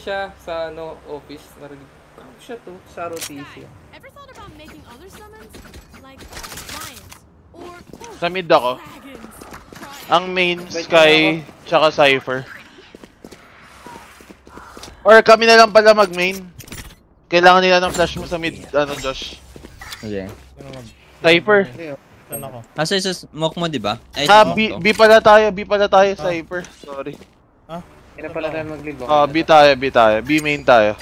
siya sa ano, office. Narinig. Ano siya to? Sa ROTC. Ever thought about making other summons? Like lions or Sa mid ako. dragons? Ang main, Sky, tsaka Cypher. Or kami na lang pala mag-main. Kailangan nila ng flash mo sa mid, ano, Josh. Okay. Cypher. Saan ako? Asa sa smoke mo, di ba? Ay, Ah, smoke B pala tayo, Cypher. Sorry. Hindi na pala tayo mag-live. B tayo. B main tayo.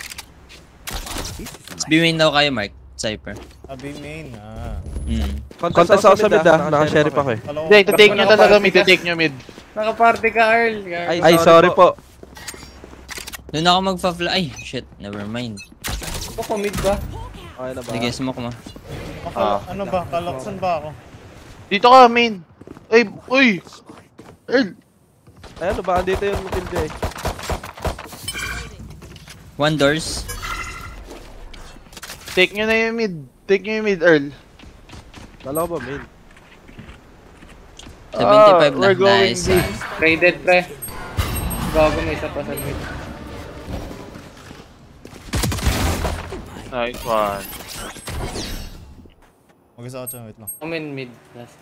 B-main daw kayo, Mark. Cypher. B main. Contest ako sa mid naka-sheriff ako eh. Hindi, take nyo talaga mid, take nyo mid. Naka-party ka, Earl. Ay, sorry po. Doon ako magpa-fly. Ay, shit. Never mind. Ako, mid ba? Okay na ba? Sige, smoke mo. Ano ba? Kalaksan ba ako? Dito ka, main. Ay, uy! Earl! Ay, ano ba? Andito yung Matilde eh. One doors. Take nyo na yung mid. Take nyo yung mid, Earl. Dalawa ba, main? 75 na. We're going Nice. B. Traded, pre. Bago may isa pa sa mid. Nice one. Mag-isa ako dyan, wait lang. I'm in mid. Last.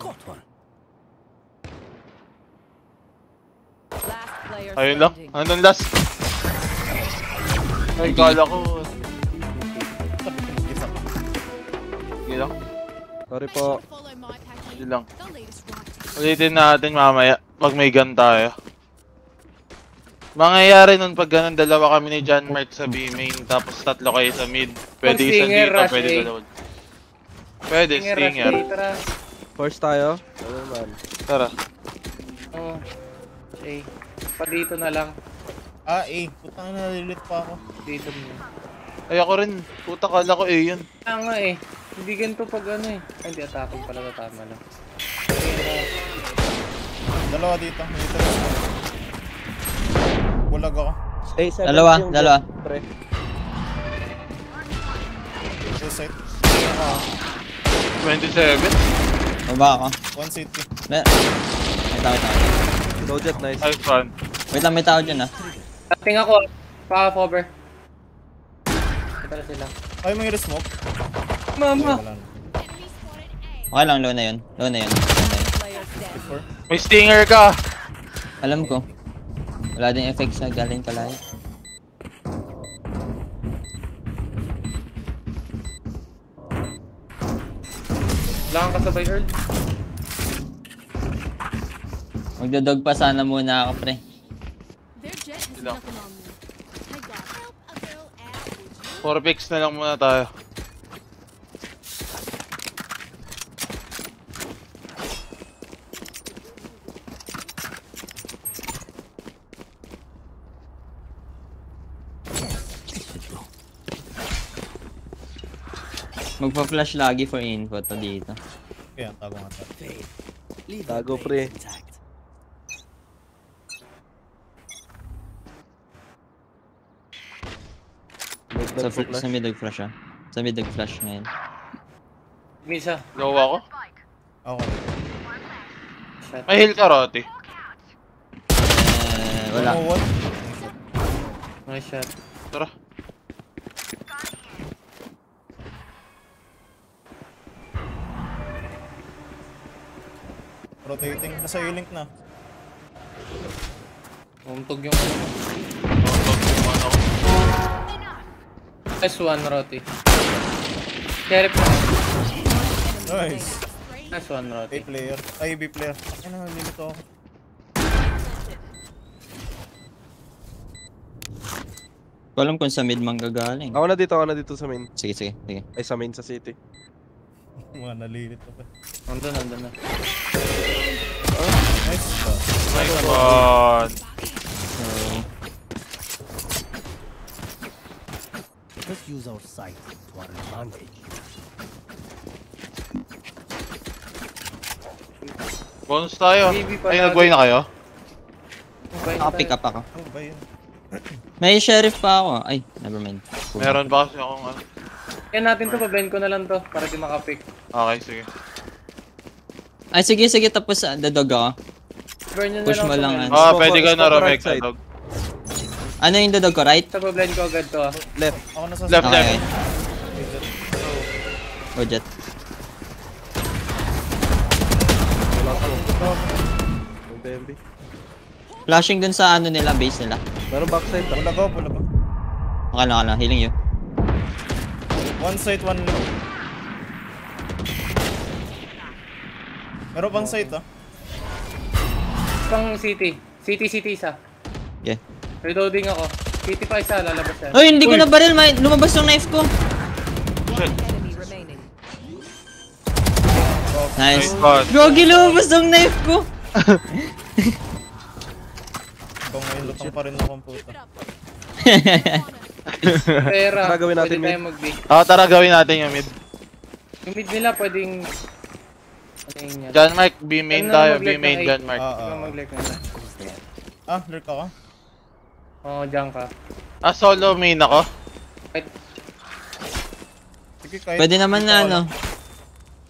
Ayun lang. Anong last? Ay, kala ko. Isa pa. Sige lang. Sorry po. Follow my package. Sige lang. The latest rock. Ulitin natin mamaya. Pag may gun tayo. Mangyayari nun pag ganun, dalawa kami ni John Mark sa B main, tapos tatlo kayo sa mid. Pwede isa Stinger, dito, rush pwede A. dalawa. Pwede, stinger. Tara. First tayo. Ano naman? Tara. Oh. Okay. Pa dito na lang. A. Putang na, nalilit pa ako. Dito mo. Ay ako rin. Puta, kala ko yun. Kaya nga eh. Hindi ganito pag ano eh. Ay, hindi attacking pala, tama lang. Dalawa dito. Dito. Bulag ako. Stay 7 Dalawa. Pre. Suicide. 27. Baba ako. One city. May tao. No jet, nice. Nice one. Wait lang, may tao dyan ah. Ating ako. Pa-cover. Ito na sila. Ay, may smoke. Mama! Wala na. Okay lang, low na yun. Low na yun. May stinger ka. Alam ko. Wala din effect sa galing kalayo. Wala kang kasabay, Earl. Magdodog pa sana muna ako, pre. Their jet has Ilang. nothing on me. I got help a girl out with you. 4 picks na lang muna tayo. Magpa-flash lagi for info to dito. Kaya, tago nga tayo. Tago, pre. Sa mid flash ah. Sa mid flash ngayon. Misa. Low ako. Ako. Shot. May heal ka, Roti. Wala. One. Nice shot. Tara. Rotating. Nasa U-link na. Umtog yung ano. Nice one, Roti. Sheriff na. Nice. Nice one, A Roti. player. Ay, B player. Ay, nalilito ako. Ko alam kung sa mid manggagaling. Ako na dito sa main. Sige. Ay, sa main sa city. Mga nalilito pa. Nandun na. Nice. Nice one. So, Let's use our sight to our advantage. Bonus tayo. BB pa Ay, lagi. nag-buy na kayo? naka-pick up ako. Ano ba yun? May sheriff pa ako. Ay, never mind. Meron ba kasi akong ano? Kaya natin to, pablend ko na lang to para di makapick. Okay, sige. Ay, sige. Tapos dadog ako. Burn nyo na Push lang mo to, lang, man. ano. Ah, Smoke pwede ko- ka na smoke ko Romek, right side. dog. Ano yung dodog ko, right? Sa blind ko agad to ah. Left. Ako nasa Left, side. Okay. Go jet. Wala pa. Yung BMB. Flashing dun sa ano nila, base nila. Meron backside. Pula ko, pula ko. Okay lang, healing you. One side, one low. Meron pang side ah. Pang city. City isa. Okay. Reloading ako. City pa isa, lalabas yan. Ay, hindi ko na barrel, lumabas yung knife ko. Enemy remaining. Nice. God. Gogi, lumabas yung knife ko. Kung may lutang pa rin akong puta. Pera. Tara, gawin natin Pwede tayo mag-B. Tara gawin natin yung mid. Yung mid nila pwedeng... Ano yun yan? John Mark, B main Ano tayo. B mag-left main ng John Mark. Ikaw mag-left na. Lurk ako. Oo, dyan ka. Solo main ako. Sige, kahit Pwede naman na dito ano.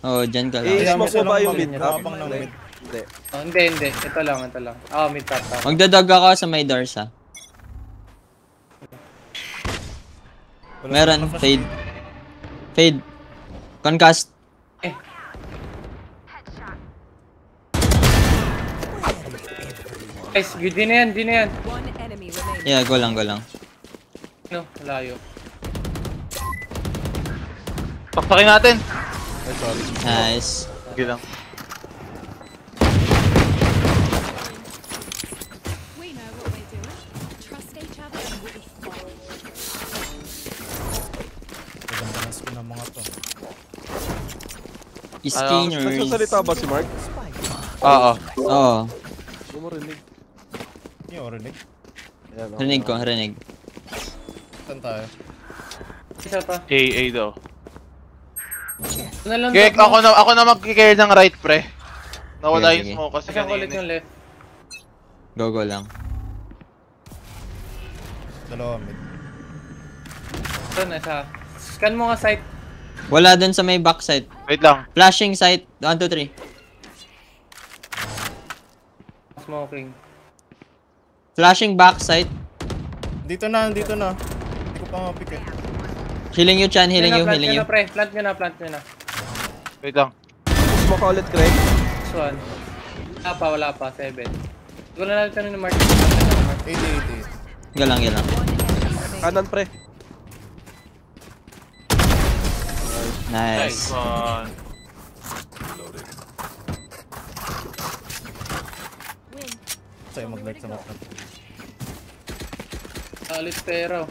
Oo, dyan ka Eh, lang. smoke mo ba yung mid? Nakapang ng mid. Hindi. Oh, hindi. Ito lang. Mid top. Magdodog ako sa may doors ha. Wala Meron, na flash fade. dito. Fade. Concast. Guys, good din na yan. One enemy remaining. Yeah, go lang. No, layo. Pakpakin natin. Ay, sorry. Nice. Sige lang. We know what we're doing. Trust each other and we'll be fine. Pagandang ko ng mga to. Skinners. Nagsasalita ba si Mark? Oo. Oo. Hindi mo rinig. Yung orinig. Ayan, okay. Rinig ko, rinig. Saan tayo? Isa pa. A daw. Ano lang Gek, dog mo? ako na mag-care ng right pre. Nawala Sige, yung sige. smoke kasi Kasi ulit kanina. yung left. Go lang. Dalawa mid. Ito na isa. Scan mo nga site. Wala dun sa may backside. Wait lang. Flashing sight. 1, 2, 3. Smoking. Flashing backside. Dito na. Hindi ko pa mapik eh. Healing you, Chan. Healing you. Plant nyo na, pre. Plant nyo na. Wait lang. Smoke ka ulit, Craig. This one. Wala pa. 7. Hindi ko na natin tanong ni Mark. 80. Go lang. Kanan, pre. Nice. One. Win. Sa'yo mag-light sa map. Alit pero.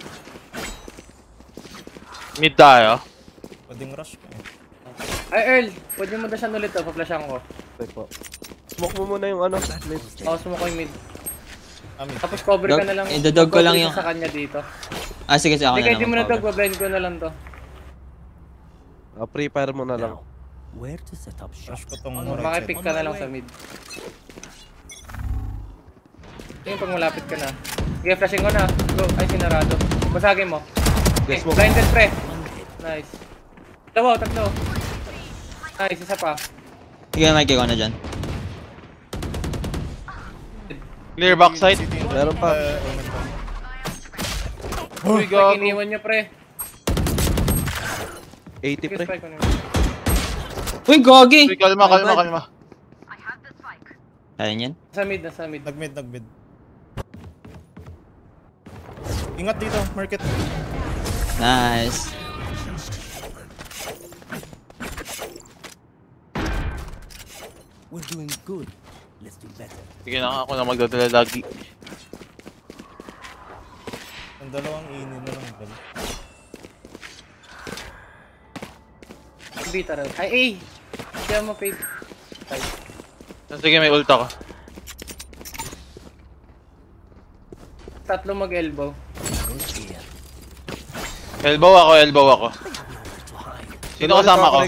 Mid tayo. Pwedeng rush ka eh. Ay, Earl. Pwede mo dashan ulit to. Paplashan ko. Okay po. Smoke mo muna yung ano. Mid. Tapos mo ko yung mid. Mid. Tapos cover ka na lang. Idodog ko lang Cover yung- ka sa kanya dito. Sige, ako Hindi na kahit di mo na naman. dog. Bablind ko na lang to. Pre-fire mo na lang. Now, where to set up shop? Rush ko tong Ano, right Makipick side. ka na lang sa mid. Tingin pag malapit ka na. Sige, flashing ko na. Go. Ay, sinarado. Basagin mo. Okay, Yes, smoke. blinded pre. Nice. Tatlo. Nice, isa pa. Sige, Mike, ikaw na dyan. Clear backside. City. Meron pa. Omen pa. Uy, Like, gago. iniwan nyo pre. 80, Sige, pre. spike ko na. Uy, Gogi! Uy, kalma. Kaya yan? Nasa mid. Nag-mid. Ingat dito, market. Nice. We're doing good. Let's do better. Sige na, ako na magdadala lagi. Ang dalawang ini na lang dala. B tara. Ay, Hindi mo paid. Sige, may ult ako. Tatlo mag-elbow. Elbow ako. Sino kasama ko?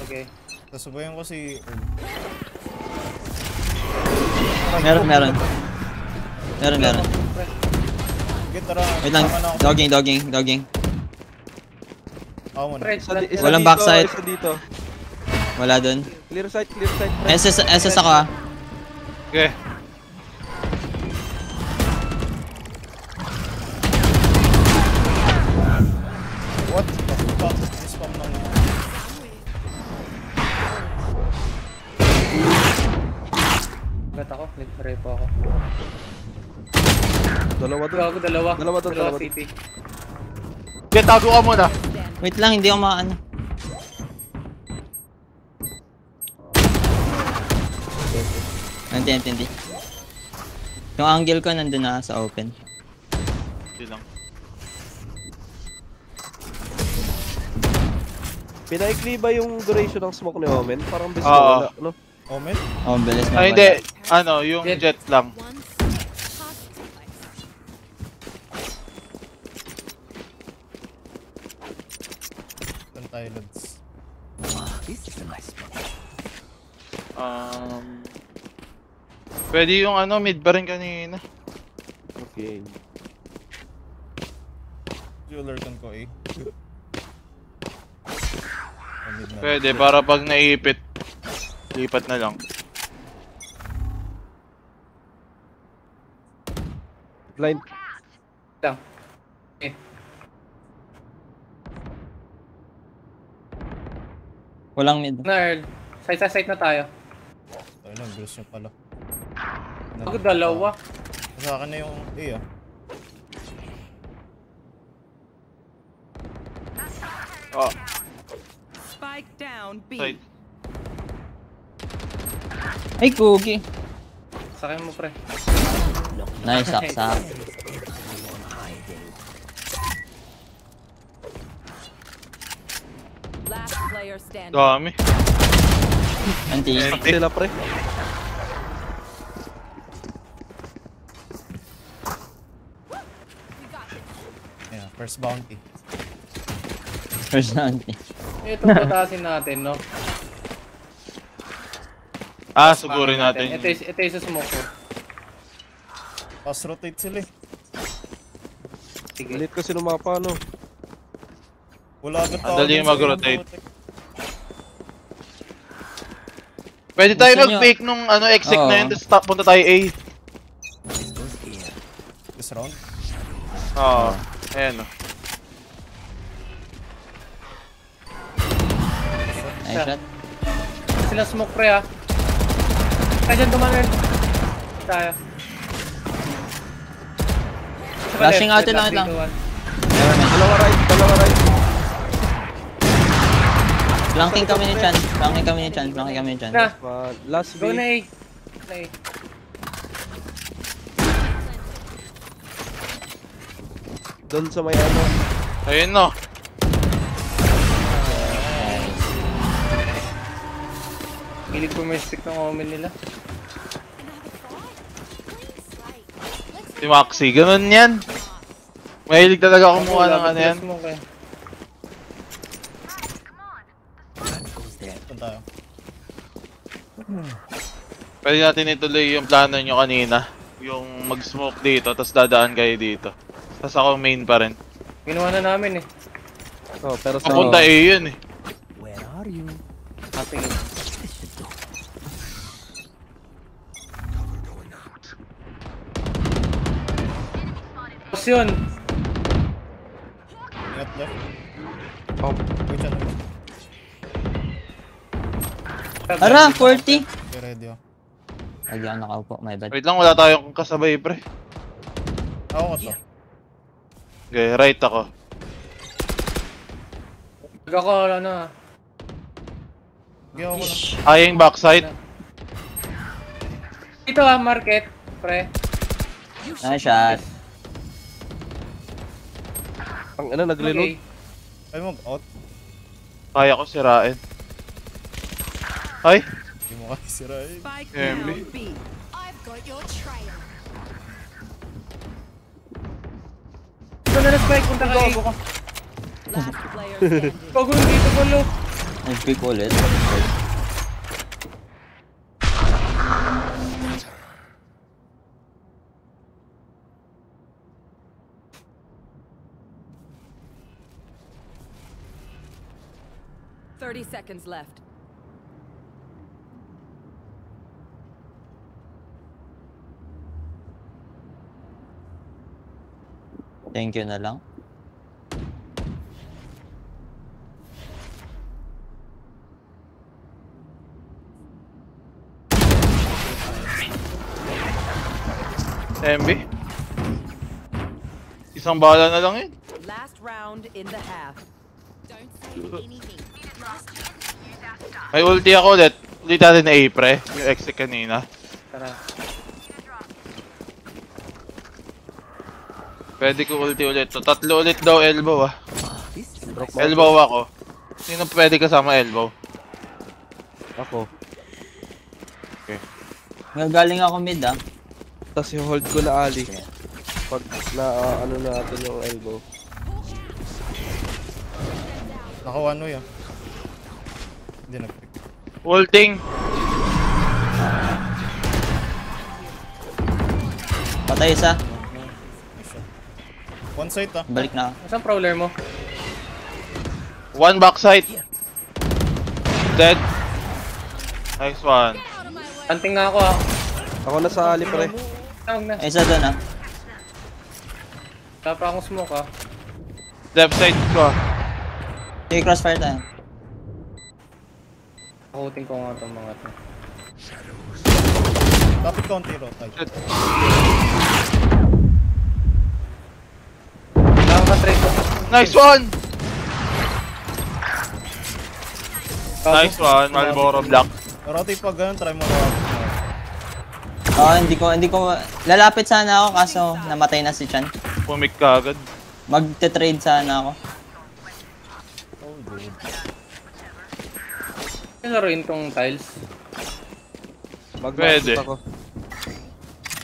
Okay. Sasubayan ko si Meron. Sige, tara. Wait lang. Sama na ako. Dogging. Ako muna. Fred, Isa Walang dito, backside. Isa dito. Wala dun. Clear sight, pre. SS ako ah. Okay. Dalawa doon. Gago, dalawa. Dalawa doon, dalawa doon. city. Okay, tago ka muna. Stand. Wait lang, hindi ako maano. Hindi. Yung angle ko nandun na sa open. Hindi lang. Pinaikli ba yung duration ng smoke ni Omen? Parang bis Oo. wala, no? Omen? Oh, bilis na. Ay, hindi. Ano, yung Jet. jet lang. Once past twice. Doon tayo, Lods. This is a nice spot. Pwede yung ano, mid pa rin kanina. Okay. Jeweler ko eh. Pamid na. Pwede, para pag naipit, lipat na lang. Blind. Lang. Eh. Walang mid. Nerd. Side na tayo. Tayo lang, bilis nyo pala. Gago, dalawa. Sa akin na yung A ah. Oh, Spike down B. side. Ay, cookie. Sakay mo, pre. Nice, saksak. Last player standing. Dami. Anti. Sila pre. Yeah, first bounty. First na anti. Ito patasin natin, no? Ah, sugurin natin. Ito yung sa smoke ko. Pass rotate sila eh. Sige. Galit kasi lumapa, no? Wala agad Ang dali dun sa mag-rotate. rotate. Pwede tayo Gusto nyo- mag-fake nung ano, exec Oo. na yun, tapos punta tayo A. This round. Oo. Ayan o. Nice shot. Sila smoke, pre, ha? Kaya dyan dumanan. Tayo. Flashing out lang, lang. Dalawa right. Flanking kami ni Chan. Flanking kami ni Chan. Na, Last go na B. A. Na A. Doon sa may ano. Ayun no. Hilig po may stick ng omen nila. Si Maxi, ganun yan. Mahilig talaga kumuha ng ano yan. Smoke, eh. Doon tayo. Pwede natin ituloy yung plano nyo kanina. Yung mag-smoke dito, tapos dadaan kayo dito. Tapos ako main pa rin. Ginawa na namin, eh. Oh, pero sa Papunta A yun eh. Where are you? Ating This should do. Tapos yun. Ingat left. Oh. Wait yan. Ara, 40. Okay, ready oh. Ay, di ako nakaupo. My bad. Wait lang, wala tayong kasabay pre. Ako ka to. Okay, right ako. Pag ako, ano, ha? Hindi ako lang. Aying backside. Dito, ha, market, pre. Nice shot. Ang ano, nag-reload. Okay. Ay mag-out. Kaya ko sirain. Ay! Hindi mo kasi sirain. Spike MB. down B. I've got your trail. Ito na na-spike, punta ka A. Last player standing. Bago yung dito, gulo. Nag-pick ulit. 30 seconds left. Thank you na lang. MB? Isang bala na lang yun. Last round in the half. Don't say anything. Last chance. May ulti ako ulit. Ulit natin na Apre. Yung exit kanina. Tara. Pwede ko ulti ulit to. Tatlo ulit daw elbow ah. This is Drop mo. Elbow ako. Sino pwede kasama elbow? Ako. Gagaling ako mid ah. Tapos yung hold ko na Ali. Pag na ano natin yung elbow. Naka one way ah. Hindi nag-pick. Ulting. Patay isa. One side ah. Balik na ako. Saan prowler mo? One backside. Dead. Nice one. Out of my way. Hunting nga ako ah. Ako na sa Ali pre. Tawag na. Isa doon ah. Wala pa akong smoke ah. Left side ko. Sige, crossfire tayo. Pakutin ko nga itong mga to. Kapit konti rotay. Wala ka trade ko. Nice one! Nice one, Marlboro Black. Rotay pag ganun, try mo na. Oo, hindi ko, lalapit sana ako kaso namatay na si Chan. Pumik ka agad. Magte-trade sana ako. Laruin tong tiles. Pwede. Mag-master ako.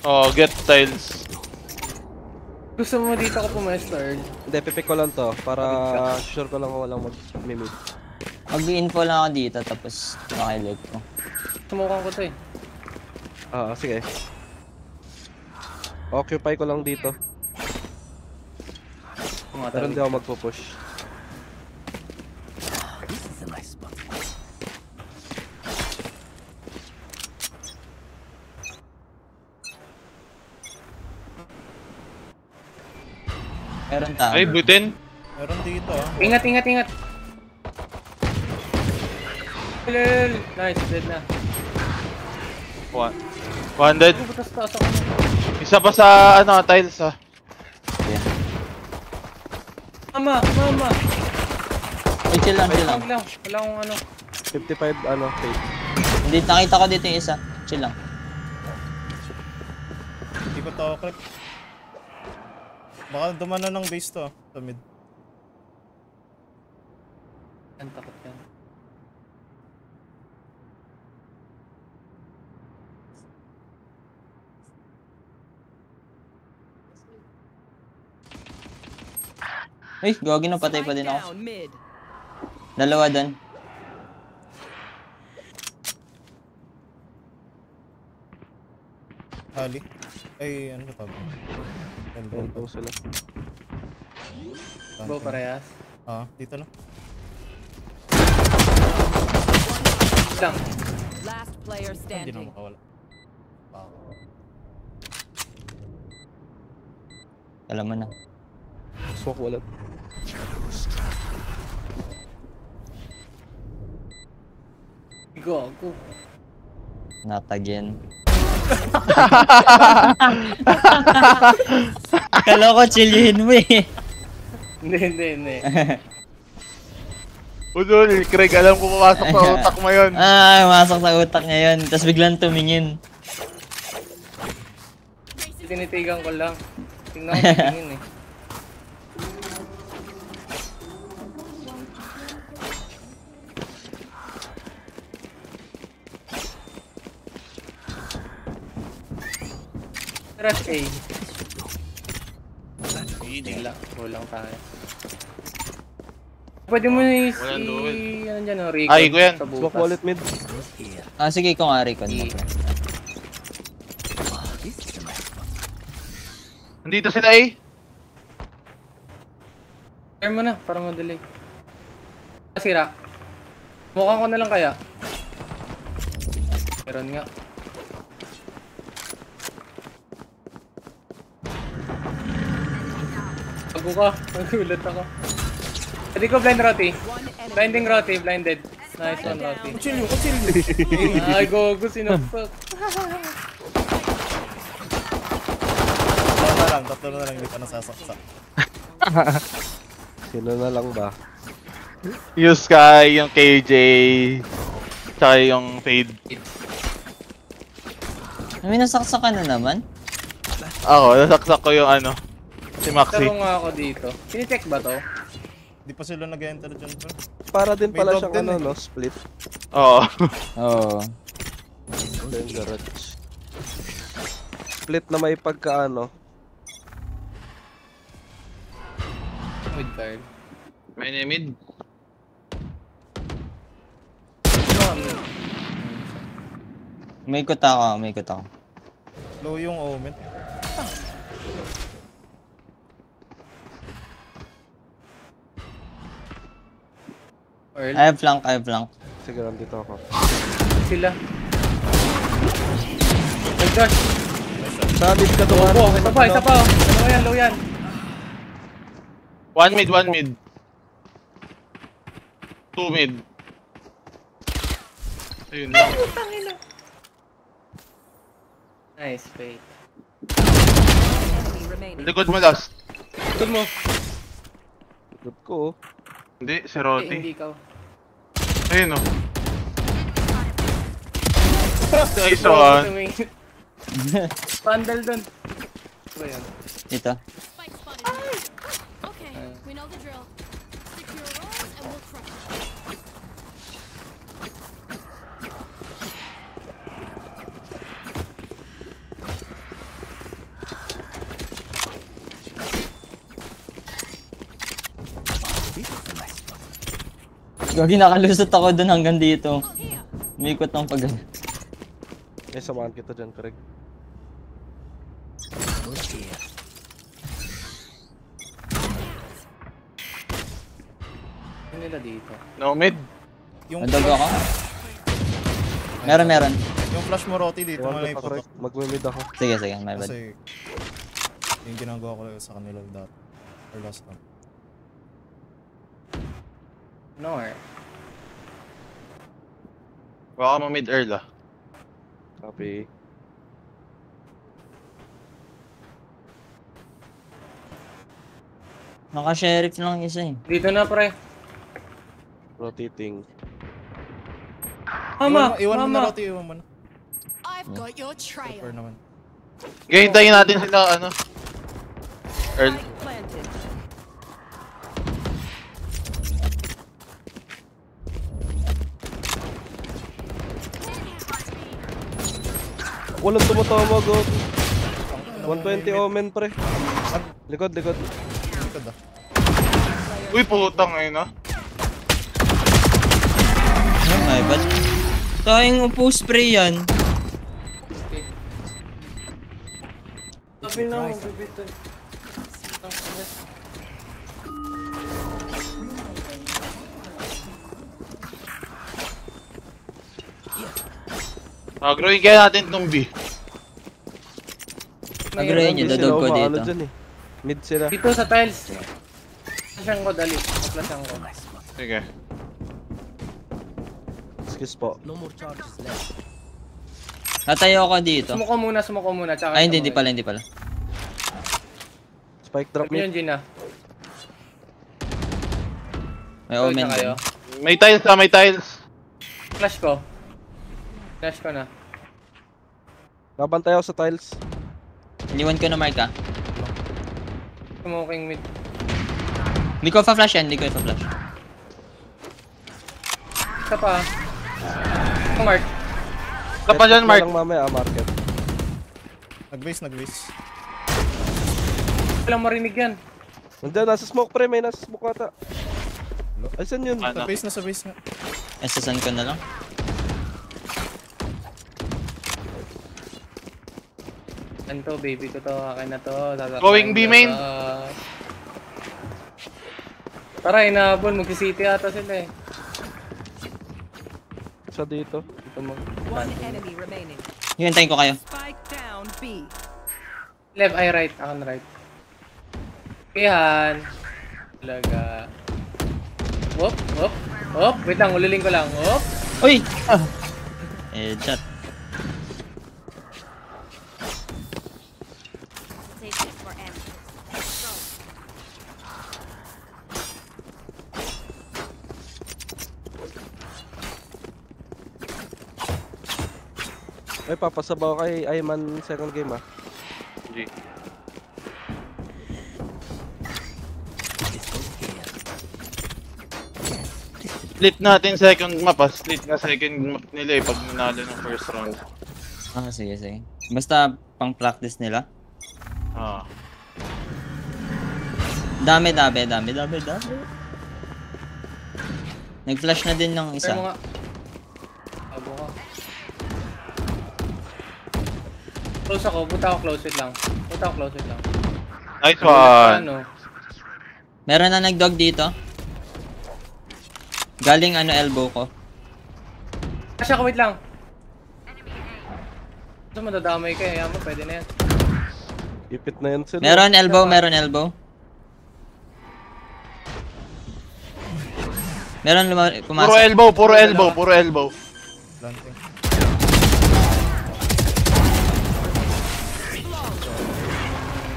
Oh, get tiles. Gusto mo dito ako pumesto, Earl? Hindi, pipick ko lang to. Para sure ko lang kung walang mag-mimit. Mag-info lang ako dito tapos makilig ko. Sumukan ko to eh. Sige. Occupy ko lang dito. Pero hindi ako magpo-push. This is a nice spot. Meron tao. Ay, butin. Meron dito ah. Ingat, ingat, ingat! Lel! Nice, dead na. One dead. Butas taas ako. Isa pa sa ano, tiles ah. Mama! Mama! Ay, chill lang, chill lang. Wala lang. Wala akong ano. 55 ano, fade. Hindi, nakita ko dito yung isa. Chill lang. Hindi ko to clip. Baka dumana ng base to ah, sa mid. Ang takot yan. Uy, gawagin na patay pa din ako. Down mid. Dalawa doon. Hali. Ay, ano ba? Elbow sila. Go parehas. Dito na. Lang. Last player Hindi na standing. makawala. Alam mo na. Smoke wallet. Go. Not again. Kala ko chillin mo eh. Hindi. Udol, Craig, alam ko pumasok sa utak mo yun. Masok sa utak niya yun. Tapos biglang tumingin. Tinitigan ko lang. Tingnan ko tingin eh. Rush A. Kulang tayo. Pwede mo Walang duel. ano dyan, no? Rico. Ay, ko yan. Sa Smoke butas. wallet mid. Sige, ikaw nga Recon mo. This is a nice spot. Nandito sila eh. Share mo na, para madali. Sira. Mukhang ko na lang kaya. Meron nga. Bago ka, nagulat ako. Pwede ko blind Roti. Blinding Roti, blinded. Nice one, Roti. Kutsilyo, kutsilyo! Ay, gogo, sinaksak. tatlo na lang, hindi pa nasasaksak. Sino na lang ba? Yung Sky, yung KJ, tsaka yung Fade. May nasaksakan na naman. Ako, nasaksak ko yung ano, si Maxi. Taro nga ako dito. Sinicheck ba to? Di pa sila nag-enter dyan, bro. Para din May pala dog siyang din ano, eh. no? Split. Oo. Oo. Dangerous. Split na may pagkaano. Mid card. May mid. May ikot ako, may ikot ako. Low yung Omen. Earl. I have flank. Sige, nandito ako. Sila. Nag-dash. Solid ka to, Oh, isa pa, oh. Low yan. One mid. 2 mid. Ayun lang. Nice, Faye. Enemy remaining. Likod mo last. Good mo. Good ko. Hindi, si Eh, Roti. hindi ikaw. Ayun o. Nice one. Bundle dun. Ano ba yun? Dito. Spike spotted me. Okay, we know the drill. Stick to your roles and we'll crush it. Gagi, nakalusot ako dun hanggang dito. Oh, here. May ikot ng pag... May samahan kita dyan, Craig. Ano nila dito? No mid. Yung Nadog ako? Meron. Yung flash mo, Roti, dito mo Iwan na ko pa, Craig. ipotok. Magmimid ako. Sige, my bad. Kasi yung ginagawa ko sa kanila dati. Or last time. Nor. Baka mo mid earl ah. Copy. Naka-sheriff lang isa eh. Dito na, pre. Rotating. Mama! Iwan mo na, Mama! Roti, iwan mo na. I've got your trail. Super naman. Okay, hintayin natin sila ano. Earl. Spike planted. Walang tumatawag, oh. 120 Omen, pre. Likod. Likod ah. Uy, putang ayun ah. Oh my bad. Tayong upo spray yan. Sabi na, magbibito. Agrowin kaya natin tong B. Agroin nyo, Hindi dodog ko sila umaano dito. dyan, eh. Mid sila. Dito sa tiles. Flashan ko, dali. Flashan ko. Sige. Excuse po. No more charges left. Tatayo ako dito. Sumuko muna. Tsaka Ay, hindi pala. Spike drop Sabi yun, mid. Gina. May Ikaw omen na kayo. din. May tiles na, may tiles. Flash ko. Flash ko na. Babantay ako sa tiles. Iniwan ko na mark ah. Smoking mid. Hindi ko pa-flash yan, flash. Isa pa. Mark. Kapag dyan, Mark. Lang mamaya, market. Nag-base. Walang marinig yan. Nandiyan, nasa smoke, pre. May nasa smoke ata. Ay, saan yun? Ano? Sa base nga. SSN ko na lang. Ano to, baby ko to. Akin na to. Going B main. Tara, inaabol. Mag-city ata sila eh. Isa dito. Dito mo. One enemy remaining. Hihintayin ko kayo. Spike down B. Left, ay right. Ako na right. Kihan. Talaga. Hop. Wait lang, uliling ko lang. Hop. Uy! Chat. Take it for M. Ay, papasabaw kay Ayman second game ah. G. Split natin second map ah. Split na second map nila eh pag nanalo ng first round. Ah, sige, sige. Basta pang practice nila. Ah. Dami. Nag-flash na din ng Try mo isa. nga. Abo ka. Close ako, punta ako close it lang. Nice one. Ano? Meron na nag-dog dito. Galing elbow ko. Asya ko, wait lang. Gusto mo dadamay ka, yaman mo, pwede na yan. Ipit na yan sila. Meron elbow. Meron pumasok. Puro elbow. Planting.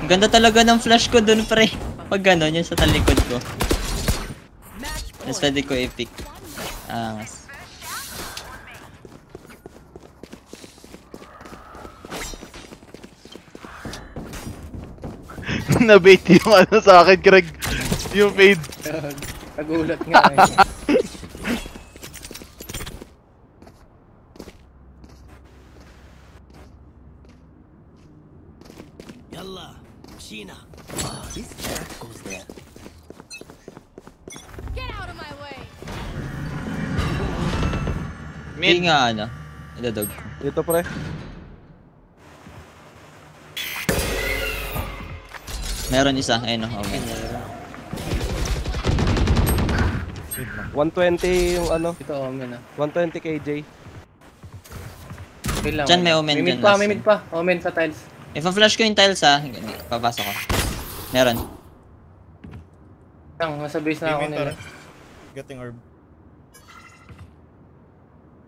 Ang ganda talaga ng flash ko dun, pre. Pag gano'n, yun sa talikod ko. Mas pwede ko i-pick. Angas. Nabait yung sa akin, Craig. Yung fade. Nagulat nga eh. Yalla, Sheena. Ah, this cat goes there. Get out of my way. Hindi Mid. nga idadog ko. Dito pre. Meron isa, ayun okay. 120 yung Ito, omen ah. 120 KJ. Okay lang. Dyan may omen May mid dyan, pa, last may mid pa. Omen sa tiles. Ipa-flash ko yung tiles papasok ko. Meron. Lang, nasa base na ako Aiming nila. tara. Getting orb.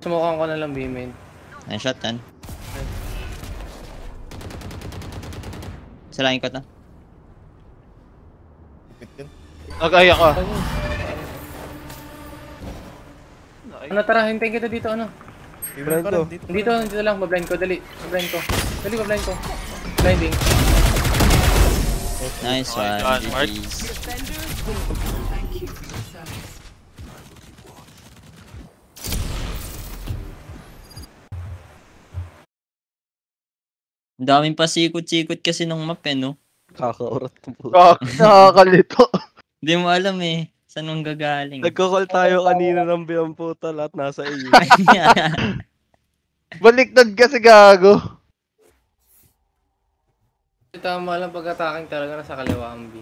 Sumukhang ko na lang B-main. Ayun, shot yan. Salain ko to. Ipit yun. Nag-aya ka. Ano, tara, hintayin kita dito, ano? Aiming ka Brando. rin dito. Dito lang, mablind ko, dali. Mablind ko. Blinding. Nice Okay, one. John, Mark. GG's. Ang daming pasikot-sikot kasi ng map no? Kakaurat ng puto. Nakakalito. Hindi mo alam saan nung gagaling. Nagko-call tayo kanina ng biyang puta, lahat nasa iyo. Baliktad kasi gago. Tama lang pag-attacking talaga na sa kaliwa ang B.